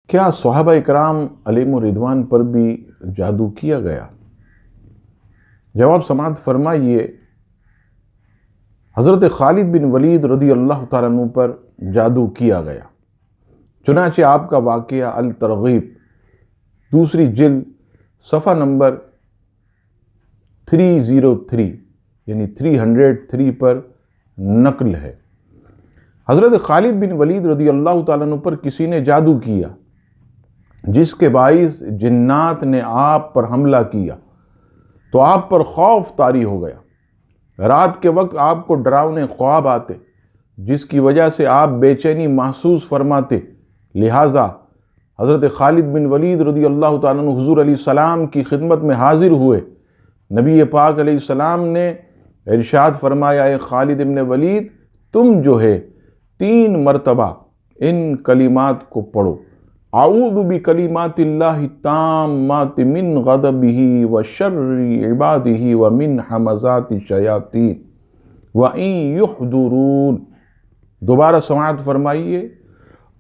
کیا صحابہ اکرام علیہم الرضوان پر بھی جادو کیا گیا؟ جواب سماعت فرمائیے، حضرت خالد بن ولید رضی اللہ تعالیٰ عنہ پر جادو کیا گیا۔ چنانچہ آپ کا واقعہ الترغیب دوسری جلد صفحہ نمبر 303 یعنی 303 پر نقل ہے۔ حضرت خالد بن ولید رضی اللہ تعالیٰ عنہ پر کسی نے جادو کیا، جس کے باعث جنات نے آپ پر حملہ کیا تو آپ پر خوف طاری ہو گیا۔ رات کے وقت آپ کو ڈراؤنے خواب آتے، جس کی وجہ سے آپ بے چینی محسوس فرماتے۔ لہٰذا حضرت خالد بن ولید رضی اللہ تعالیٰ عنہ حضور علیہ السلام کی خدمت میں حاضر ہوئے۔ نبی پاک علیہ السلام نے ارشاد فرمایا، اے خالد بن ولید، تم جو ہے 3 مرتبہ ان کلمات کو پڑھو، اعوذ بکلمات اللہ التامات من غضبہ وشر عبادہ ومن حمزات الشیاطین وان یحضرون۔ دوبارہ سماعت فرمائیے،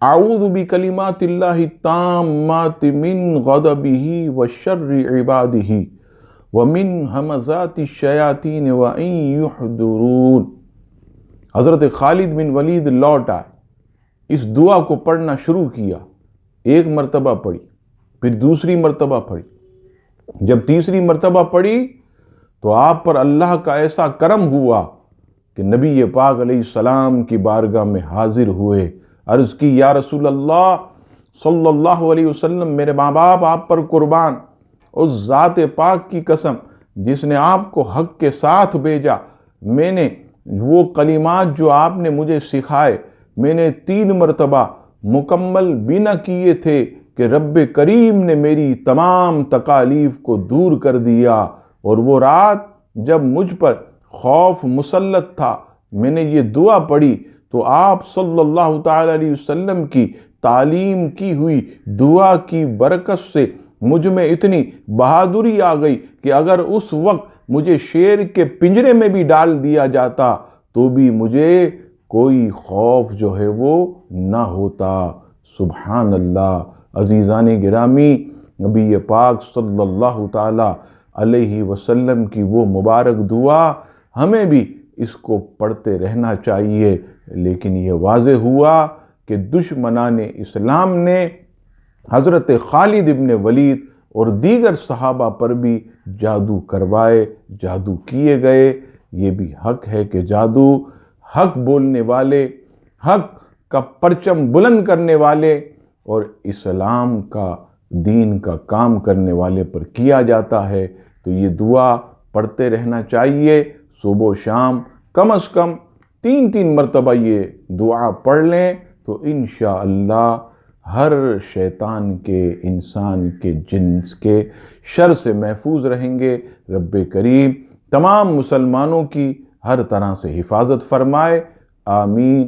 اعوذ بکلمات اللہ التامات من غضبہ وشر عبادہ ومن حمزات الشیاطین وان یحضرون۔ حضرت خالد بن ولید لوٹ آئے، اس دعا کو پڑھنا شروع کیا۔ 1 مرتبہ پڑھی، پھر دوسری مرتبہ پڑھی۔ جب تیسری مرتبہ پڑھی تو آپ پر اللہ کا ایسا کرم ہوا کہ نبی پاک علیہ السلام کی بارگاہ میں حاضر ہوئے۔ عرض کی، یا رسول اللہ صلی اللہ علیہ وسلم، میرے ماں باپ آپ پر قربان، اس ذات پاک کی قسم جس نے آپ کو حق کے ساتھ بھیجا، میں نے وہ کلمات جو آپ نے مجھے سکھائے، میں نے 3 مرتبہ مکمل بھی نہ کیے تھے کہ رب کریم نے میری تمام تکالیف کو دور کر دیا۔ اور وہ رات جب مجھ پر خوف مسلط تھا، میں نے یہ دعا پڑھی تو آپ صلی اللہ تعالی علیہ وسلم کی تعلیم کی ہوئی دعا کی برکت سے مجھ میں اتنی بہادری آ گئی کہ اگر اس وقت مجھے شیر کے پنجرے میں بھی ڈال دیا جاتا تو بھی مجھے کوئی خوف جو ہے وہ نہ ہوتا۔ سبحان اللہ۔ عزیزان گرامی، نبی پاک صلی اللہ تعالی علیہ وسلم کی وہ مبارک دعا، ہمیں بھی اس کو پڑھتے رہنا چاہیے۔ لیکن یہ واضح ہوا کہ دشمنان اسلام نے حضرت خالد بن ولید اور دیگر صحابہ پر بھی جادو کروائے، جادو کیے گئے۔ یہ بھی حق ہے کہ جادو حق بولنے والے، حق کا پرچم بلند کرنے والے اور اسلام کا دین کا کام کرنے والے پر کیا جاتا ہے۔ تو یہ دعا پڑھتے رہنا چاہیے، صبح و شام کم از کم 3 مرتبہ یہ دعا پڑھ لیں تو انشاءاللہ ہر شیطان کے، انسان کے، جنس کے شر سے محفوظ رہیں گے۔ رب کریم تمام مسلمانوں کی ہر طرح سے حفاظت فرمائے، آمین۔